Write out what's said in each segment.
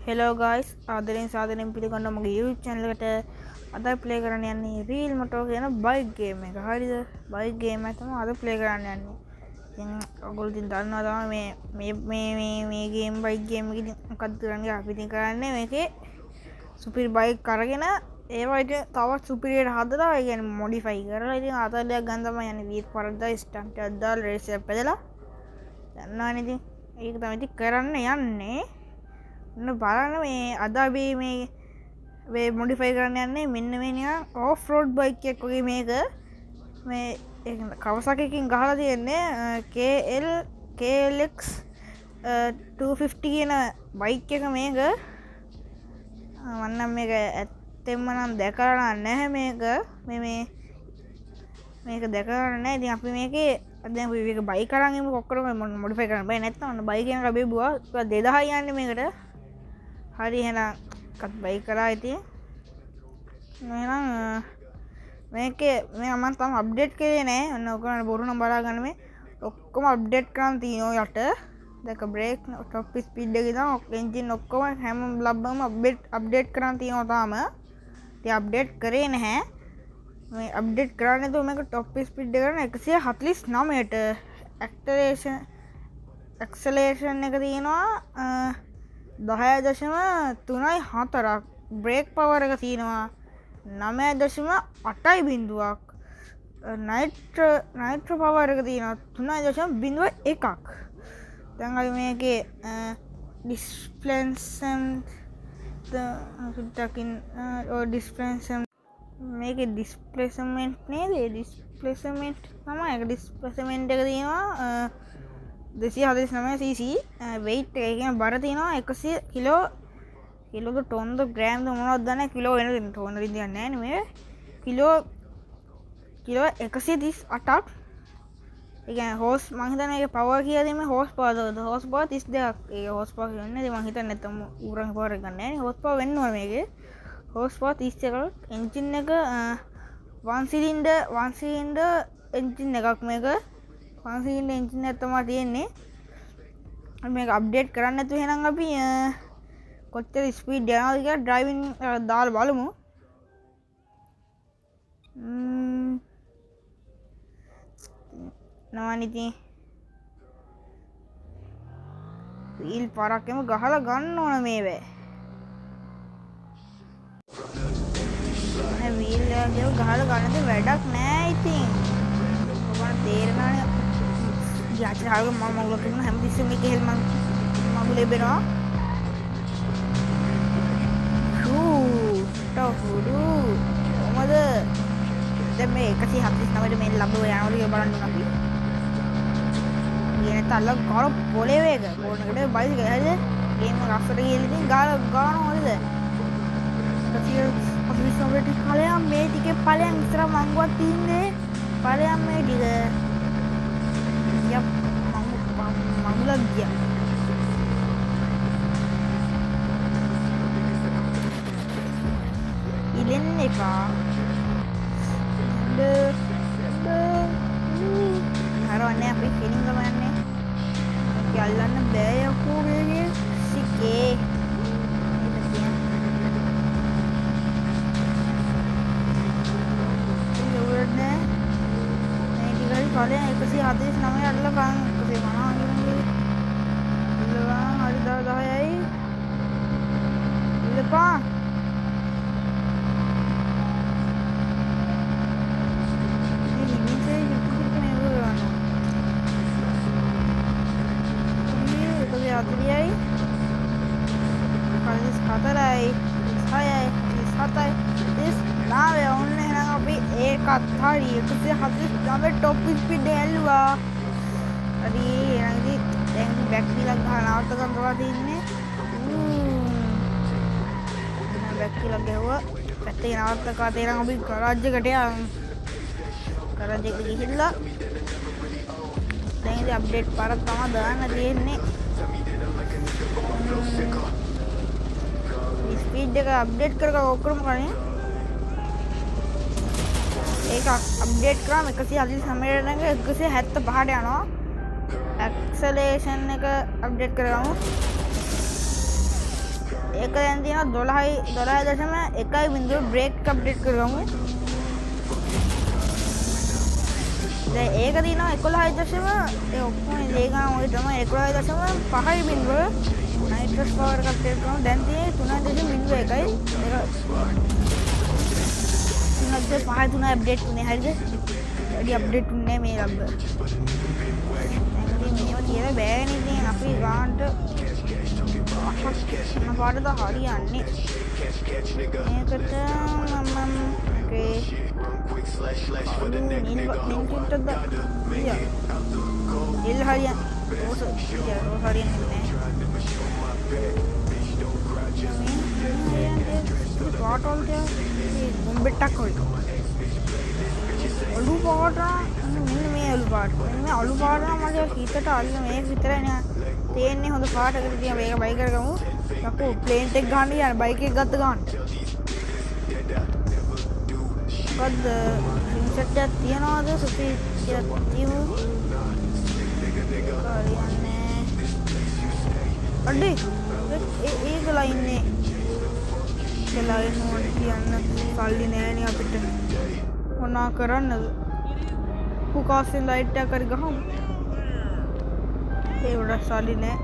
Hello guys ආදරෙන් සාදරෙන් පිළිගන්න මගේ YouTube channel එකට අද ප්ලේ කරන්න යන්නේ රීල් මොටෝ කියන බයික් ගේම් එක. හරිද? බයික් ගේම් එක තමයි අද ප්ලේ කරන්න යන්නේ. ඉතින් ඔයගොල්ලෝ ඉතින් දන්නවා තමයි මේ ගේම් බයික් ගේම් එක ඉතින් මොකක්ද කරන්නේ අපි ඉතින් කරන්නේ මේකේ සුපිරි බයික් අරගෙන ඒවා ඉතින් තවත් සුපිරියට හදලා ඒ කියන්නේ මොඩිෆයි කරලා ඉතින් අතලයක් ගන්න තමයි යන්නේ. වීල් පරද්දා ස්ටන්ට් එකක් දාලා රේස් එකක් පැදලා දන්නවනේ ඉතින් ඒක තමයි ඉතින් කරන්න යන්නේ. බලන්න මේ අද අපි මේ මොඩිෆයි කරන්න යන්නේ මෙන්න මේ නිකන් ඕෆ් රෝඩ් බයික් එකක් වගේ මේක මේ කවසකින් ගහලා තියෙන්නේ KLX 250 කියන බයික් එක මේක මන්නම් මේක ඇත්තෙන්ම නම් දැකලා නැහැ මේක දැකලා නැහැ. ඉතින් අපි මේකේ දැන් මේක බයික් අරන් එමු ඔක්කොම මොඩිෆයි කරන්න බෑ නැත්නම් බයික් එකක් අපි බුවා 2000 යන්නේ මේකට. හරි එහෙනම් කත් බයි කරා ඉතින් එහෙනම් මේකේ මම තාම අප්ඩේට් කරේ නෑ. ඔන්න ඔයගොල්ලෝ බොරු නම් බලා ගන්න මේ ඔක්කොම අප්ඩේට් කරන් තියෙනවා යට. දැක බ්‍රේක් টොප් ස්පීඩ් එක ඉඳන් එන්ජින් ඔක්කොම හැම ලබ්බම අප්ඩේට් කරන් තියෙනවා තාම. ඉතින් අප්ඩේට් කරේ නැහැ. මේ අප්ඩේට් කරන්නේ නැතුව මේක টොප් ස්පීඩ් එක කරන 149ට ඇක්සලරේෂන් එක තියෙනවා 10.3.4ක් බ්‍රේක් පවර් එක තියෙනවා 9.8 බිංදුවක් නයිට්‍රෝ පවර් එක තියෙනවා 3.01ක්. දැන් අපි මේකේ මේකේ ඩිස්ප්ලේස්මන්ට් නේද? ඩිස්ප්ලේස්මන්ට් තමයි ඒක. ඩිස්ප්ලේස්මන්ට් එක තියෙනවා 249cc weight එක කියන්නේ බර තියෙනවා 100 කිලෝ කිලෝද ටොන්ද ග්‍රෑම්ද මොනවද දන්නේ කිලෝ වෙන ටොන් වලින් දන්නේ නැහැ නේ කිලෝ 138ක්. ඒ කියන්නේ හෝස් මං හිතන්නේ ඒක පවර් කියලා දෙන්නේ හෝස් පවර්ද හෝස් පවර් 32ක්. ඒක හෝස් පවර් කියන්නේ මං හිතන්නේ නැත්තම් ඌරන් පවර් එක ගන්න නැහැ නේ. හෝස් පවර් වෙන්න ඕනේ මේකේ. හෝස් පවර් 32ක එන්ජින් එක වන් සිලින්ඩර් එන්ජින් එකක් මේක. ෆන්සින් එන්ජින් එක තමයි තියෙන්නේ. මේක අප්ඩේට් කරන්න නැතුව එහෙනම් අපි කොච්චර ස්පීඩ් යනවද කියලා ඩ්‍රයිවිං දාලා බලමු. නවනිති වීල් පාරක්ෙම ගහලා ගන්න ඕන මේවේ. වීල් එකේ ගහලා ගන්නද වැඩක් නෑ ඉතින්. ඔබට තේරෙනවනේ යාචාරව මම මගුල කරන හැමතිස්සෙම මේක හෙල් මගුලේ බෙනවා. ටහුඩු කොහමද දැන් මේ 149ට මේ ලබුව යනවලු කියලා බලන්න අපි. ඊයේ තල්ල කර පොලේ වේග කොනකට බයික් ගහද ගේම් එක අස්සට ගිහලා ඉතින් ගානවලද 149ට ඵලයන් මේ ටිකේ ඵලයන් ඉස්සර මංගුවක් තින්නේ ඵලයන් මේ ටික මංගුලක් ගියා. ඉලෙන් එපා හරවන්නේ අපි ෆිලිම් ගම යන්නේ. ඒක අල්ලන්න බෑ යකෝ මේකේ සිකේ කලින් 149 අල්ල ගන්න 150 ඉල්ලවා හරි 10යි ඉල්ලපා. ඒකත් හරි 149 টොප් ස්පීඩ් ඇල්ලුවා. හරි එහෙනම් ඉතින් දැන් බැක් වීලක් ගහලා නවත්ත ගන්න තමයි තින්නේ. දැන් බැක් වීලක් ගහුවා. පැත්තේ නවත්ත කාට එහෙනම් අපි ගරාජ් එකට යමු. ගරාජ් එකට ගිහිල්ලා දැන් ඉතින් අප්ඩේට් පාරක් තමයි දාන්න තියෙන්නේ. ස්පීඩ් එක අප්ඩේට් කරලා ඔක්කොම කරන්නේ. ඒක අප්ඩේට් කරාම 149ට නම් 175ට යනවා. ඇක්සලරේෂන් එක අප්ඩේට් කරගමු. ඒක දැන් තියෙනවා 12.1 බ්‍රේක් අප්ඩේට් කරගමු. දැන් ඒක තියෙනවා 11. ඒ ඔක්කොම ඒ ගාන ඔය තමයි 11.5 නයිට්‍රස් පවර් එක අප්ඩේට් කරමු. දැන් තියෙන්නේ 3.1. ඒක 3.5 අප්ඩේට් වුණේ හරිද? වැඩි අප්ඩේට් වුණේ මේ ලබ්බ. දැන් මේව කියලා බෑනේ ඉතින් අපි ගානට පාඩද හරියන්නේ. මේකට මම ඕකේ නිල්කිට්ටද ඉතින් එල් හරියන් ඕස හරියන්නේ නැහැ. පාටවල තියා බොම්බෙට්ටක් හොයි අලු පාට මෙන්න මේ අලු පාට මේ අලු පාට නම් මගේ හිතට අල්ල මේ විතරයි නේ තේන්නේ. හොඳ පාටකට තියා මේක බයි කරගමු. ලකෝ ප්ලේන් එක ගන්න යන බයික් එක ගත්ත ගන්න. මොකද්ද ඉන්සෙට් එකක් තියනවාද සුපි කියලා තියමු. හරියන්නේ අඩේ ඒකලා ඉන්නේ කියලා එනෝට කියන්න සල්ලි නෑනේ අපිට. මොනා කරන්නද? කුකාසෙන් ලයිට් එක කරි ගහමු. ඒ වඩා සල්ලි නෑ.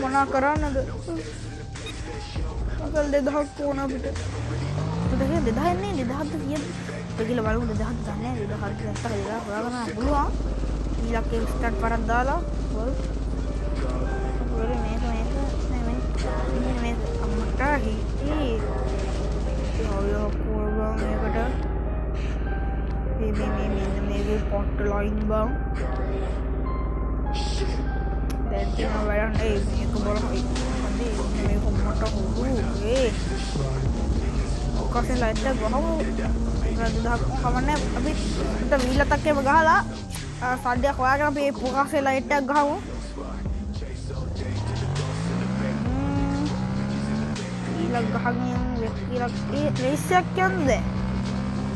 මොනා කරන්නද? අකල් 2000ක් ඕන අපිට. දෙකේ 2000 නේ 2000ද කියද? දෙකිල බලමු 2000ද ගන්න නෑ 2000ද නැත්නම් 2000 හොයාගන්න පුළුවන්. ඊලක් එක ස්ටාර්ට් පාරක් දාලා වල්. ඔය මේක මේක අම්මට හිටි. යෝ පොරගම් එකට මේ පොට් ලයින් බම්. දැන් තියෙනවා වැඩක් නෑ මේක බලන්න. මේ කොම්මට හොරු ඔකසේ ලයිට් එක ගහමු. 2000ක් කවන්නේ අපි වීලතක් එම ගහලා සද්දයක් හොයාගෙන අපි මේ පොකසේ ලයිට් එකක් ගහමු. ඊළඟ ගහගෙන වෙක්කිලක් ඒ රේස් එකක් යන්නේ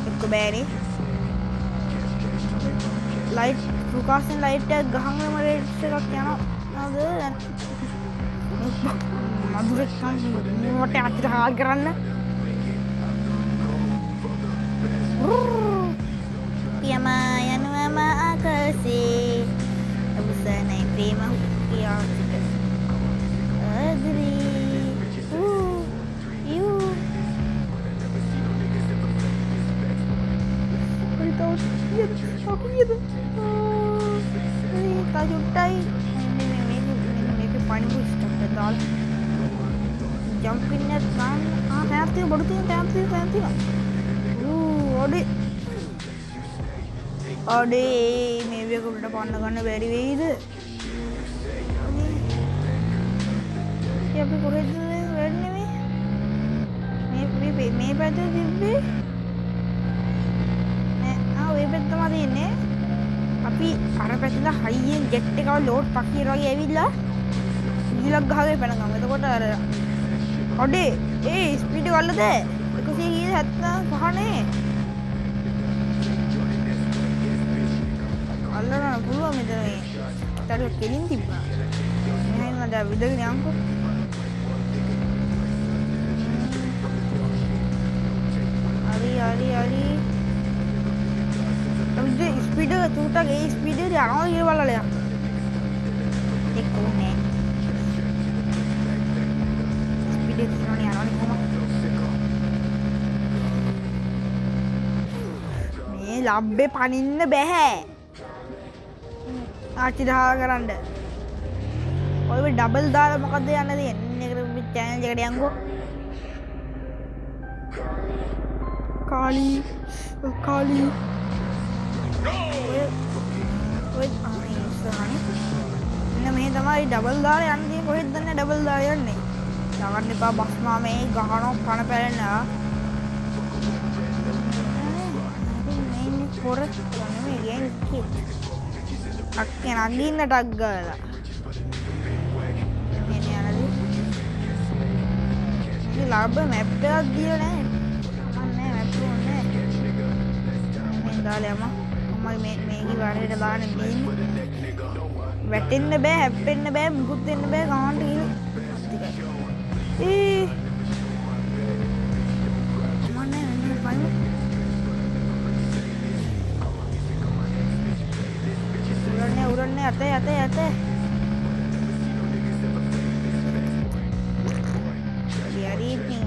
එක්ක බෑනේ. ලයිට් පොකසේ ලයිට් එක ගහනම රේස් එකක් යනවා. මදුරෙක් මට අතට හා කරන්න යමා යනවම ආකාසේ අවසනයි ප්‍රේම කියාසික අදරී යූ aku gitu tajutai මේක පණිපු ස්ටොප් එක දාලා ජම්ප් ඉන්න ගන්න ටැප් තියෙන බඩු තියෙන ටැප් තියෙනවා අඩේ මේ වේග උඩට පන්න ගන්න බැරි වෙයිද? අපි කොහෙද වෙන්නේ මේ පැත්තේ තිබ්බේ නෑ. ඔය පැත්ත තමයි තියෙන්නේ. අපි අර පැත්තට හයියෙන් ජෙට් එකව ලෝඩ් පකිර වගේ ඇවිල්ලා ඊළඟ ගහගේ පැන ගමු. එතකොට අර අඩේ ඒ ස්පීඩ් එක අල්ලද 175 නේ අල්ලන්න පුළුවන් මෙතන මේ ඊට කෙලින් තිබ්බා. මෙහෙම දැන් විදගෙන යන්කෝ. හරි අපි ස්පීඩ් එක තුටක් ඒ ස්පීඩ් එක යනවා කියලා බලලා යන්න. ඒක උනේ ස්පීඩ් එක යනවා කොහොමද? මේ ලබ්බේ පනින්න බෑ. ආච්චි දහා කරන්න. ඔය ඩබල් දාලා මොකද්ද යන්න දෙන්නේ? මේකට චැනල් එකට යන්කෝ. කාලි ඔය ඉස්සරහනේ. මෙන්න මේ තමයි ඩබල් දාලා යන්නේ. කොහෙද දන්නේ ඩබල් දාලා යන්නේ? ගහන්න එපා බස්මා මේ ගහනවා කන පැලෙනවා මේ පොර නෙමෙයි ගේන්නේ අක්කේ නගින්න ටක් ගාලා මේ යනදී මේ ලාභ මැප් එකක් දීලා නැහැ අනේ මැප් එක නැහැ මේ දාලා යම මම මේකේ වරේට දාන්නේ මේ වැටෙන්න බෑ හැප්පෙන්න බෑ මුකුත් වෙන්න බෑ ගානට ගිහලා මන්නේ නෑ බයි උරන්නේ අතේ යාරිපින්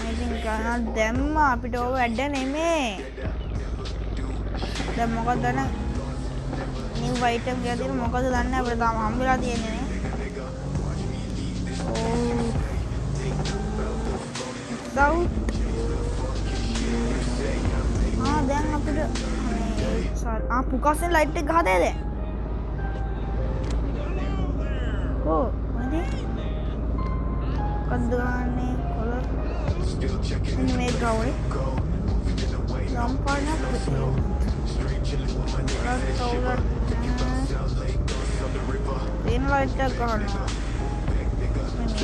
ඉතින් ගාන දැම්ම අපිට ඕව වැඩ නෙමේ දැන් මොකද දන්න නිව් අයිටම් කියලා තියෙන මොකද දන්නේ අපිට තාම හම්බෙලා තියෙන්නේ නේ ඔව් දැන් අපිට පුකාසෙන් ලයිට් එක ගහදේ දැන් මොකද කද්දාන්නේ කොලර් මේ ගාවේ ලම්පාඩක් කවුලර් පේන ලයිට් එක ගන්නවා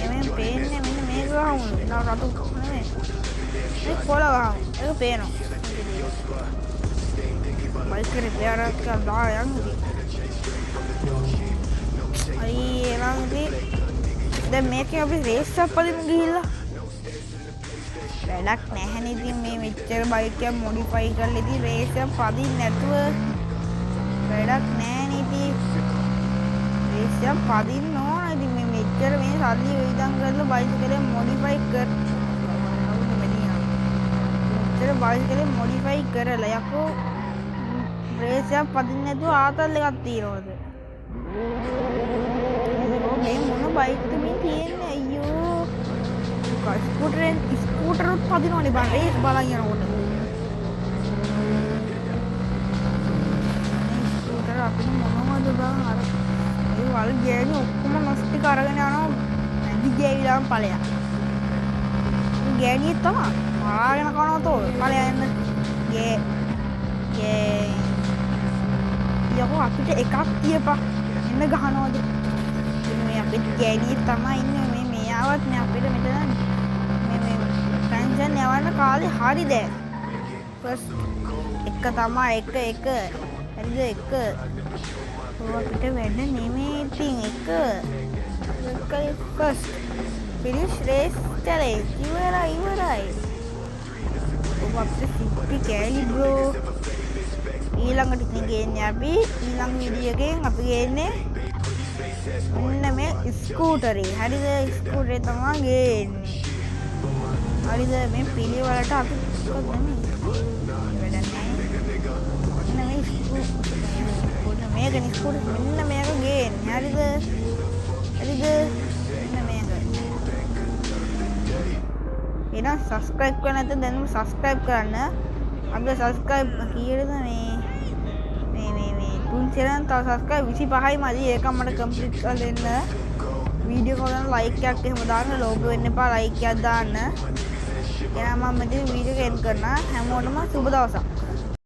මේ පේන්නේ මෙන්න මේක ගහමු නෑ රතු නෙමෙයි මේ කොල ගහමු ඒක පේනවා බයික් රිපෙයාර් එකක් දාලා යන්නේ අයි එනංදී දැන් මේකේ අපි රේස් එකක් පදිමු ගිහිල්ලා වැඩක් නැහැ නේ ඉතින් මේ මෙච්චර බයික් එක මොඩිෆයි කරලා ඉතින් රේස් එක පදින්න නැතුව වැඩක් නැහැ නේ ඉතින් රේස් එක පදින්න ඕන ඉතින් මේ මෙච්චර මේ සල්ලි වියදම් කරලා බයික් එකේ මොඩිෆයි මෙච්චර බයික් එකේ මොඩිෆයි කරලා යකෝ රේස් එක පදින්න නැතුව ආතල් එකක් තියනවද මේ මොන බයික්ද මේ තියෙන්නේ අයියෝ ස්කූටර් උත් පදිනවනේ බං රේස් බලන් යනකොට ස්කූටර් අපිට මොනවද බං අර ඒ වල ගෑනි ඔක්කොම නොස්ටික් අරගෙන යනවා නැදි ගෑවිලාම ඵලයක් ගෑනියෙක් තමයි මාගෙන කනවා තෝ ඵලය එන්න යකෝ අපිට එකක් තියපන් එන්න ගහනවද මේ අපිට ගෑනියෙක් තමයි ඉන්නේ මේ මෙයාවත් මේ අපිට මෙතන මේ ටෙන්ෂන් යවන්න කාලේ හරි දැන් ෆස්ට් එක තමයි එක හරිද එක අපිට වැඩ නෙමෙයි ඉතින් එක ෆස්ට් ෆිනිෂ් රේස් චැලෙන්ජ් ඉවරයි ඔබ අපිට සිප්පි කෑලි බ්‍රෝ ඊළඟට ඉතින් ගේන්නේ අපි ඊළඟ වීඩියෝ එකෙන් අපි ගේන්නේ මෙන්න මේ ස්කූටරේ හරිද ස්කූටරේ තමයි ගේන්නේ හරිද මේ පිළිවෙලට අපි වැඩක් නැහැ මේක ස්කූටර් මෙන්න මේක ගේන්නේ හරිද මෙන්න මේක එහෙනම් subscribe කරන්න නැත්නම් දැන්ම subscribe කරන්න අපිට subscribe කීයද මේ තුන් සෙරන් තව subscribe 25යි මදි ඒක මට complete කරලා දෙන්න වීඩියෝ කරන like එකක් එහෙම දාන්න ලෝගෝ වෙන්න එපා like එකක් දාන්න එහෙනම් මම මෙතන වීඩියෝ එක end කරනවා හැමෝටම සුබ දවසක්